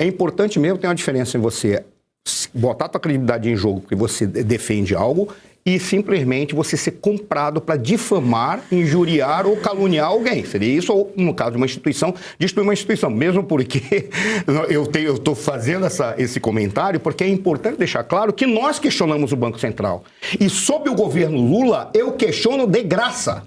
É importante mesmo, tem uma diferença em você botar a tua credibilidade em jogo porque você defende algo e simplesmente você ser comprado para difamar, injuriar ou caluniar alguém. Seria isso, ou no caso de uma instituição, destruir uma instituição. Mesmo porque eu estou fazendo esse comentário porque é importante deixar claro que nós questionamos o Banco Central. E sob o governo Lula, eu questiono de graça.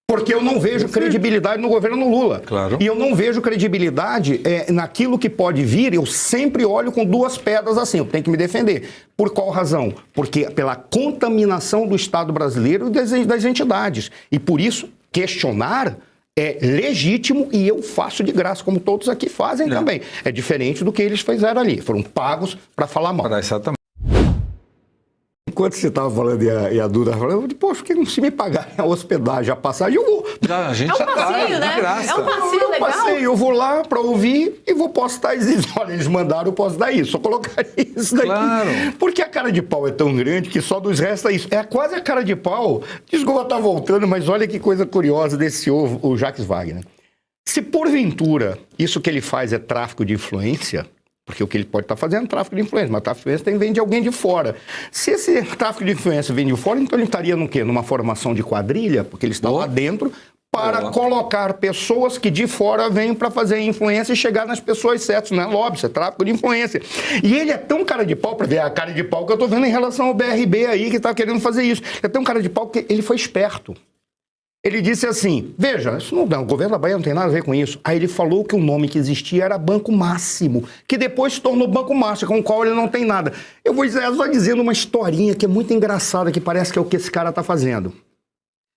Porque eu não vejo credibilidade no governo Lula. Claro. E eu não vejo credibilidade naquilo que pode vir. Eu sempre olho com duas pedras assim. Eu tenho que me defender. Por qual razão? Porque pela contaminação do Estado brasileiro e das entidades. E por isso, questionar é legítimo e eu faço de graça, como todos aqui fazem também. É diferente do que eles fizeram ali. Foram pagos para falar mal. Exatamente. Enquanto você estava falando e a Duda falando, eu disse, poxa, porque se me pagar a hospedagem, a passagem, eu vou. A gente é um passeio, né? De graça. É um passeio legal. Passeio, eu vou lá para ouvir e vou postar isso. Olha, eles mandaram, eu posso dar isso. Só colocar isso daqui. Claro. Porque a cara de pau é tão grande que só nos resta isso. É quase a cara de pau. Desculpa estar voltando, mas olha que coisa curiosa desse o Jacques Wagner. Se porventura isso que ele faz é tráfico de influência, porque o que ele pode estar fazendo é tráfico de influência, mas tráfico de influência vem de alguém de fora. Se esse tráfico de influência vem de fora, então ele estaria no quê? Numa formação de quadrilha, porque ele está lá dentro para colocar pessoas que de fora vêm para fazer influência e chegar nas pessoas certas, não é lobby, isso é tráfico de influência. E ele é tão cara de pau, para ver a cara de pau que eu estou vendo em relação ao BRB aí, que está querendo fazer isso. É tão cara de pau que ele foi esperto. Ele disse assim, veja, isso não, o governo da Bahia não tem nada a ver com isso. Aí ele falou que o nome que existia era Banco Máximo, que depois se tornou Banco Máximo, com o qual ele não tem nada. Eu vou dizer, só dizendo uma historinha que é muito engraçada, que parece que é o que esse cara está fazendo.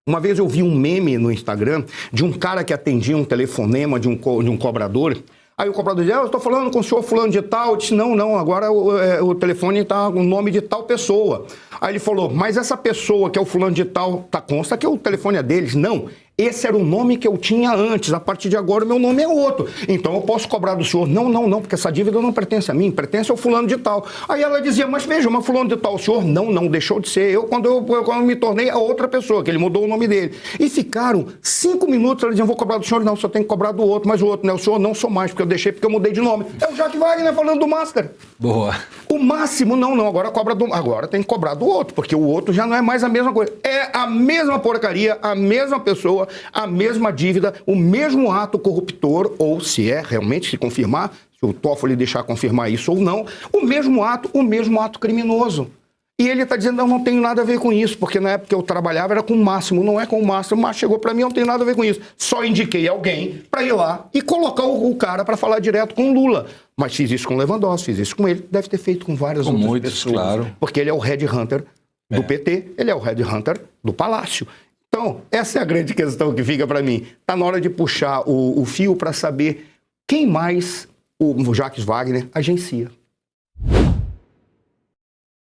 Uma vez eu vi um meme no Instagram de um cara que atendia um telefonema de um cobrador. Aí o cobrador disse, eu estou falando com o senhor fulano de tal. Eu disse, não, agora o telefone está com o nome de tal pessoa. Aí ele falou, mas essa pessoa que é o fulano de tal, consta que o telefone é deles? Não, esse era o nome que eu tinha antes, a partir de agora o meu nome é outro. Então eu posso cobrar do senhor? Não, porque essa dívida não pertence a mim, pertence ao fulano de tal. Aí ela dizia, mas veja, mas fulano de tal, o senhor? Não, deixou de ser eu quando eu me tornei a outra pessoa, que ele mudou o nome dele. E ficaram 5 minutos, ela dizia, vou cobrar do senhor? Não, só tem que cobrar do outro, mas o outro, né? O senhor não sou mais, porque eu deixei, porque eu mudei de nome. É o Jacques Wagner falando do Máscara. Boa. O Máximo, não, agora tem que cobrar do outro, porque o outro já não é mais a mesma coisa. É a mesma porcaria, a mesma pessoa, a mesma dívida, o mesmo ato corruptor, ou se é realmente, se confirmar, se o Toffoli deixar confirmar isso ou não, o mesmo ato criminoso. E ele está dizendo, não tenho nada a ver com isso, porque na época que eu trabalhava era com o Máximo, não é com o Máximo, mas chegou para mim, não tem nada a ver com isso. Só indiquei alguém para ir lá e colocar o cara para falar direto com o Lula. Mas fiz isso com o Lewandowski, fiz isso com ele, deve ter feito com várias outras pessoas. Claro. Porque ele é o headhunter do PT, ele é o headhunter do Palácio. Então, essa é a grande questão que fica para mim. Está na hora de puxar o fio para saber quem mais o Jacques Wagner agencia.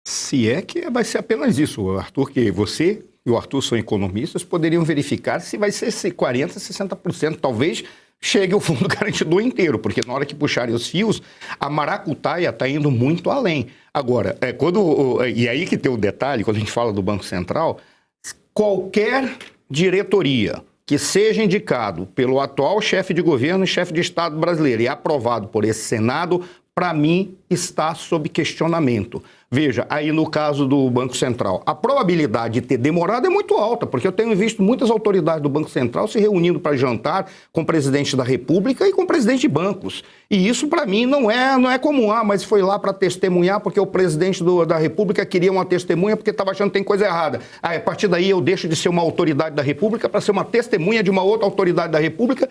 Se é que vai ser apenas isso, Arthur, que você e o Arthur são economistas, poderiam verificar se vai ser 40%, 60%, talvez chegue o fundo garantidor inteiro, porque na hora que puxarem os fios, a maracutaia está indo muito além. Agora, e aí que tem o detalhe, quando a gente fala do Banco Central, qualquer diretoria que seja indicado pelo atual chefe de governo e chefe de Estado brasileiro e aprovado por esse Senado, para mim, está sob questionamento. Veja, aí no caso do Banco Central, a probabilidade de ter demorado é muito alta, porque eu tenho visto muitas autoridades do Banco Central se reunindo para jantar com o presidente da República e com o presidente de bancos. E isso, para mim, não é comum. Mas foi lá para testemunhar porque o presidente da República queria uma testemunha porque estava achando que tem coisa errada. A partir daí eu deixo de ser uma autoridade da República para ser uma testemunha de uma outra autoridade da República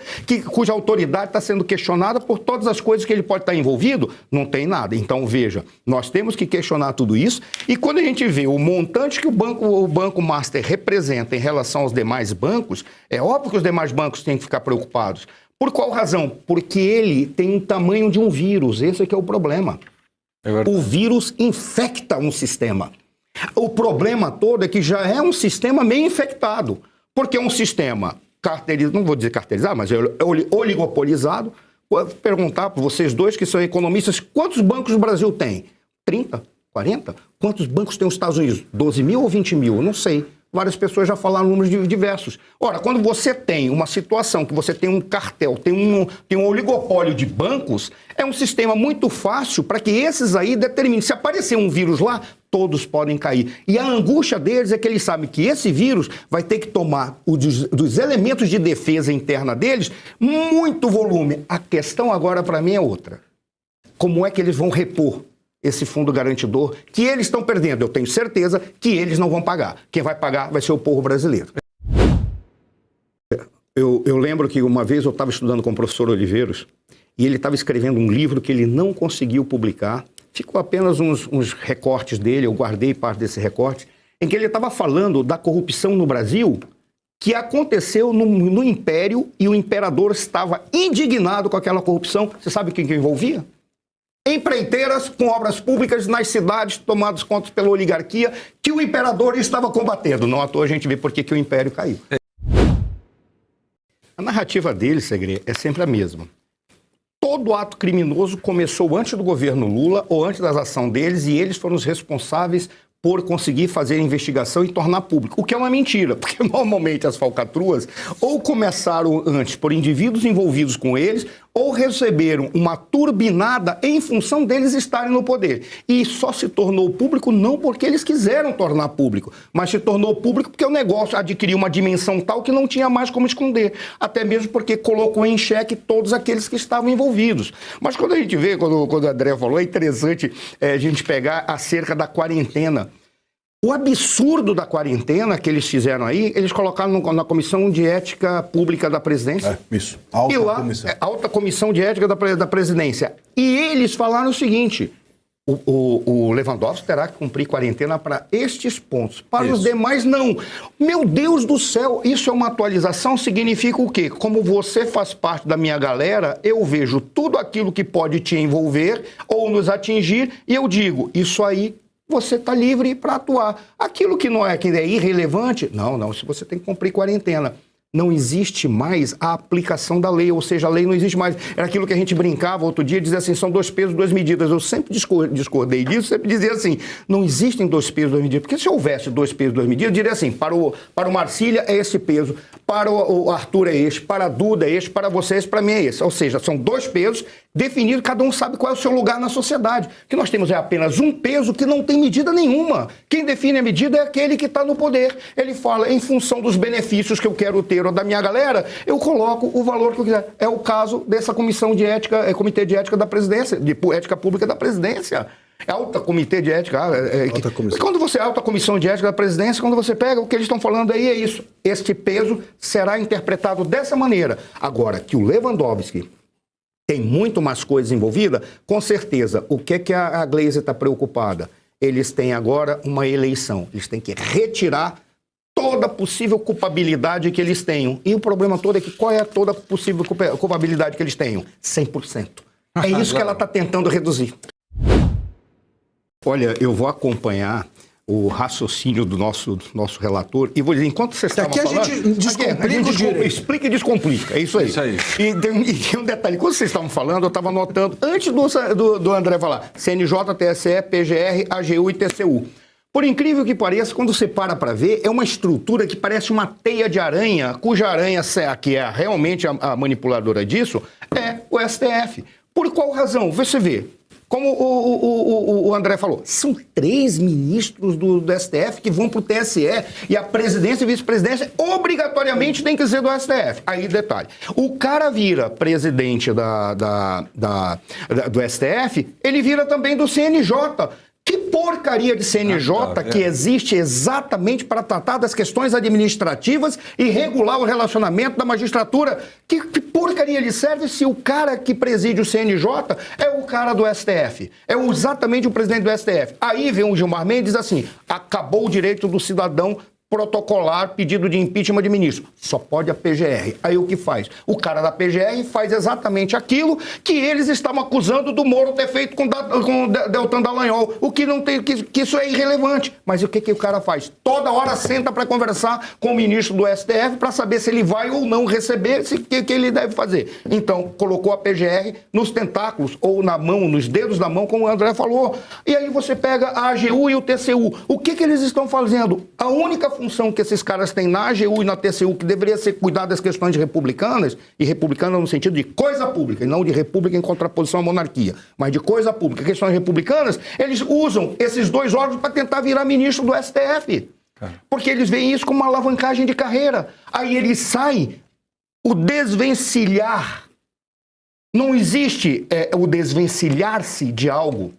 cuja autoridade está sendo questionada por todas as coisas que ele pode estar envolvido. Não tem nada. Então, veja, nós temos que questionar tudo isso, e quando a gente vê o montante que o Banco Master representa em relação aos demais bancos, é óbvio que os demais bancos têm que ficar preocupados. Por qual razão? Porque ele tem o tamanho de um vírus, esse é que é o problema. O vírus infecta um sistema. O problema todo é que já é um sistema meio infectado, porque é um sistema carteirizado, não vou dizer carteirizado, mas é oligopolizado. Vou perguntar para vocês dois que são economistas, quantos bancos o Brasil tem? 30? 40? Quantos bancos tem os Estados Unidos? 12 mil ou 20 mil? Eu não sei. Várias pessoas já falaram números diversos. Ora, quando você tem uma situação que você tem um cartel, tem um oligopólio de bancos, é um sistema muito fácil para que esses aí determinem. Se aparecer um vírus lá, todos podem cair. E a angústia deles é que eles sabem que esse vírus vai ter que tomar dos elementos de defesa interna deles muito volume. A questão agora para mim é outra. Como é que eles vão repor esse fundo garantidor que eles estão perdendo? Eu tenho certeza que eles não vão pagar. Quem vai pagar vai ser o povo brasileiro. Eu lembro que uma vez eu estava estudando com o professor Oliveiros e ele estava escrevendo um livro que ele não conseguiu publicar. Ficou apenas uns recortes dele, eu guardei parte desse recorte, em que ele estava falando da corrupção no Brasil que aconteceu no Império e o imperador estava indignado com aquela corrupção. Você sabe quem que envolvia? Empreiteiras com obras públicas nas cidades tomadas conta pela oligarquia que o imperador estava combatendo. Não à toa a gente vê por que o império caiu. A narrativa dele, Segre, é sempre a mesma. Todo ato criminoso começou antes do governo Lula ou antes das ações deles e eles foram os responsáveis por conseguir fazer a investigação e tornar público, o que é uma mentira, porque normalmente as falcatruas ou começaram antes por indivíduos envolvidos com eles ou receberam uma turbinada em função deles estarem no poder. E só se tornou público não porque eles quiseram tornar público, mas se tornou público porque o negócio adquiriu uma dimensão tal que não tinha mais como esconder, até mesmo porque colocou em xeque todos aqueles que estavam envolvidos. Mas quando a gente vê, quando o André falou, é interessante a gente pegar acerca da quarentena. O absurdo da quarentena que eles fizeram aí, eles colocaram na Comissão de Ética Pública da Presidência. Isso. Alta comissão. Alta Comissão de Ética da Presidência. E eles falaram o seguinte: o Lewandowski terá que cumprir quarentena para estes pontos. Para os demais, não. Meu Deus do céu, isso é uma atualização? Significa o quê? Como você faz parte da minha galera, eu vejo tudo aquilo que pode te envolver ou nos atingir e eu digo, isso aí você está livre para atuar. Aquilo que é irrelevante, não, se você tem que cumprir quarentena. Não existe mais a aplicação da lei, ou seja, a lei não existe mais. Era aquilo que a gente brincava outro dia, dizia assim, são 2 pesos, 2 medidas. Eu sempre discordei disso, sempre dizia assim, não existem 2 pesos, 2 medidas. Porque se houvesse 2 pesos, 2 medidas, eu diria assim, para o Marcília é esse peso, para o Arthur é este, para a Duda é este, para você é esse, para mim é esse. Ou seja, são 2 pesos definidos, cada um sabe qual é o seu lugar na sociedade. O que nós temos é apenas um peso que não tem medida nenhuma. Quem define a medida é aquele que está no poder. Ele fala, em função dos benefícios que eu quero ter ou da minha galera, eu coloco o valor que eu quiser. É o caso dessa comissão de ética, Comitê de Ética da Presidência, de Ética Pública da Presidência. É alta comitê de ética. Alta comissão. Quando você é alta comissão de ética da presidência, quando você pega o que eles estão falando aí é isso. Este peso será interpretado dessa maneira. Agora, que o Lewandowski tem muito mais coisas envolvidas, com certeza. O que é que a Gleisi está preocupada? Eles têm agora uma eleição. Eles têm que retirar toda possível culpabilidade que eles tenham. E o problema todo é que qual é toda possível culpabilidade que eles tenham? 100%. É isso que ela está tentando reduzir. Olha, eu vou acompanhar o raciocínio do nosso relator e vou dizer, enquanto você estava falando... Aqui a gente descomplica explica e descomplica, é isso aí. E tem um detalhe, quando vocês estavam falando, eu estava anotando, antes do André falar, CNJ, TSE, PGR, AGU e TCU. Por incrível que pareça, quando você para ver, é uma estrutura que parece uma teia de aranha, cuja aranha, que é realmente a manipuladora disso, é o STF. Por qual razão? Você vê, como o André falou, são 3 ministros do STF que vão para o TSE e a presidência e vice-presidência obrigatoriamente tem que ser do STF. Aí, detalhe, o cara vira presidente do STF, ele vira também do CNJ. Que porcaria de CNJ que existe exatamente para tratar das questões administrativas e regular o relacionamento da magistratura? Que porcaria ele serve se o cara que preside o CNJ é o cara do STF? É exatamente o presidente do STF. Aí vem o Gilmar Mendes e diz assim, acabou o direito do cidadão protocolar pedido de impeachment de ministro. Só pode a PGR. Aí o que faz? O cara da PGR faz exatamente aquilo que eles estavam acusando do Moro ter feito com Deltan Dallagnol. O que não tem, que isso é irrelevante. Mas o que o cara faz? Toda hora senta para conversar com o ministro do STF para saber se ele vai ou não receber, o que ele deve fazer. Então, colocou a PGR nos tentáculos ou na mão, nos dedos da mão, como o André falou. E aí você pega a AGU e o TCU. O que eles estão fazendo? A única função que esses caras têm na AGU e na TCU, que deveria ser cuidar das questões republicanas, e republicana no sentido de coisa pública, e não de república em contraposição à monarquia, mas de coisa pública, questões republicanas, eles usam esses dois órgãos para tentar virar ministro do STF. Porque eles veem isso como uma alavancagem de carreira. Aí eles saem, o desvencilhar. Não existe o desvencilhar-se de algo.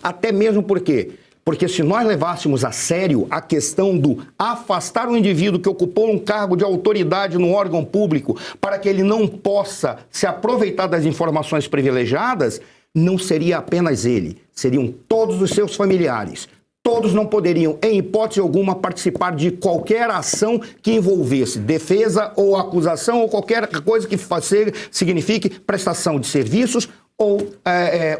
Até mesmo porque se nós levássemos a sério a questão do afastar o indivíduo que ocupou um cargo de autoridade no órgão público para que ele não possa se aproveitar das informações privilegiadas, não seria apenas ele, seriam todos os seus familiares. Todos não poderiam, em hipótese alguma, participar de qualquer ação que envolvesse defesa ou acusação ou qualquer coisa que signifique prestação de serviços ou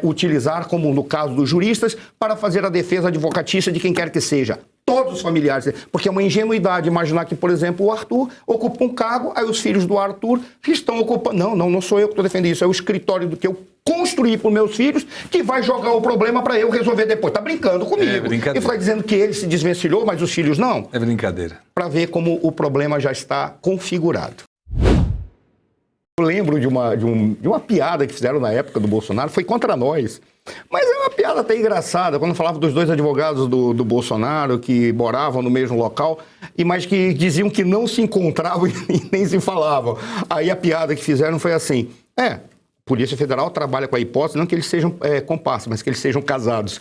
utilizar, como no caso dos juristas, para fazer a defesa advocatícia de quem quer que seja. Todos os familiares. Porque é uma ingenuidade imaginar que, por exemplo, o Arthur ocupa um cargo, aí os filhos do Arthur estão ocupando... Não sou eu que estou defendendo isso, é o escritório do que eu construí para os meus filhos que vai jogar o problema para eu resolver depois. Tá brincando comigo. E vai dizendo que ele se desvencilhou, mas os filhos não. É brincadeira. Para ver como o problema já está configurado. Eu lembro de uma piada que fizeram na época do Bolsonaro, foi contra nós. Mas é uma piada até engraçada, quando falava dos dois advogados do Bolsonaro que moravam no mesmo local, mas que diziam que não se encontravam e nem se falavam. Aí a piada que fizeram foi assim, Polícia Federal trabalha com a hipótese, não que eles sejam comparsas, mas que eles sejam casados.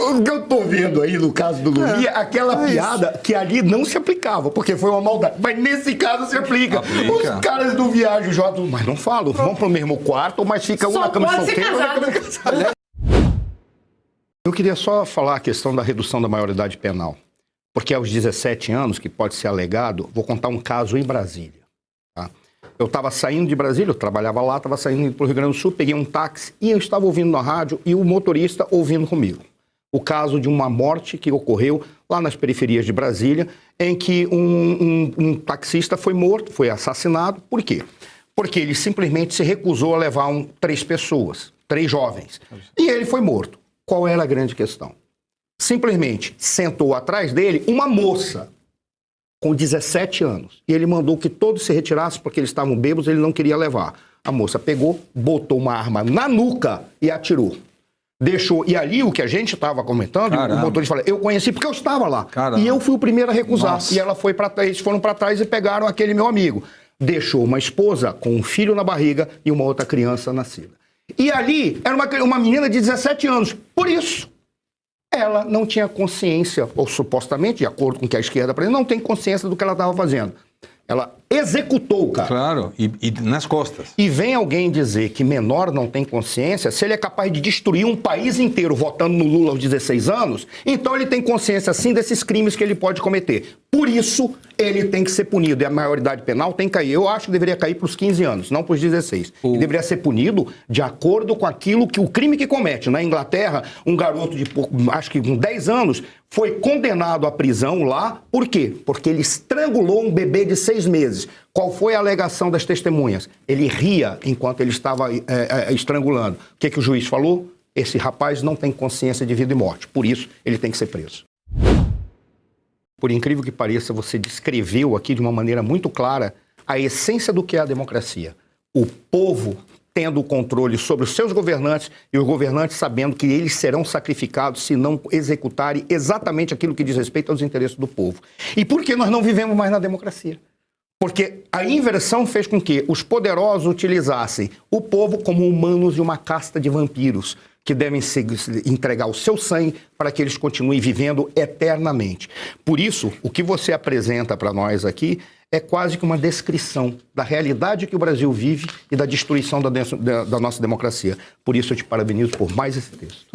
O que eu tô vendo aí no caso do Lula, aquela piada que ali não se aplicava, porque foi uma maldade. Mas nesse caso se aplica. Os caras do viagem jogam, mas não falam, vão pro mesmo quarto, mas fica um na cama solteira, na cama casada. Eu queria só falar a questão da redução da maioridade penal. Porque aos 17 anos, que pode ser alegado, vou contar um caso em Brasília. Tá? Eu estava saindo de Brasília, eu trabalhava lá, estava saindo para o Rio Grande do Sul, peguei um táxi e eu estava ouvindo na rádio e o motorista ouvindo comigo. O caso de uma morte que ocorreu lá nas periferias de Brasília, em que um taxista foi morto, foi assassinado. Por quê? Porque ele simplesmente se recusou a levar 3 pessoas, 3 jovens. E ele foi morto. Qual era a grande questão? Simplesmente sentou atrás dele uma moça com 17 anos. E ele mandou que todos se retirassem porque eles estavam bêbados, ele não queria levar. A moça pegou, botou uma arma na nuca e atirou. Deixou, e ali o que a gente estava comentando, o motorista falou, eu conheci porque eu estava lá. E eu fui o primeiro a recusar. Nossa. E ela foi eles foram para trás e pegaram aquele meu amigo. Deixou uma esposa com um filho na barriga e uma outra criança nascida. E ali era uma menina de 17 anos. Por isso, ela não tinha consciência, ou supostamente, de acordo com o que a esquerda aprende, não tem consciência do que ela estava fazendo. Ela executou o cara. Claro, e nas costas. E vem alguém dizer que menor não tem consciência, se ele é capaz de destruir um país inteiro votando no Lula aos 16 anos, então ele tem consciência, sim, desses crimes que ele pode cometer. Por isso, ele tem que ser punido. E a maioridade penal tem que cair. Eu acho que deveria cair para os 15 anos, não para os 16. Ele deveria ser punido de acordo com aquilo que o crime que comete. Na Inglaterra, um garoto de, acho que com 10 anos, foi condenado à prisão lá. Por quê? Porque ele estrangulou um bebê de 6 meses. Qual foi a alegação das testemunhas? Ele ria enquanto ele estava estrangulando. O que o juiz falou? Esse rapaz não tem consciência de vida e morte. Por isso, ele tem que ser preso. Por incrível que pareça, você descreveu aqui de uma maneira muito clara a essência do que é a democracia. O povo tendo o controle sobre os seus governantes e os governantes sabendo que eles serão sacrificados se não executarem exatamente aquilo que diz respeito aos interesses do povo. E por que nós não vivemos mais na democracia? Porque a inversão fez com que os poderosos utilizassem o povo como humanos de uma casta de vampiros que devem entregar o seu sangue para que eles continuem vivendo eternamente. Por isso, o que você apresenta para nós aqui é quase que uma descrição da realidade que o Brasil vive e da destruição da nossa democracia. Por isso, eu te parabenizo por mais esse texto.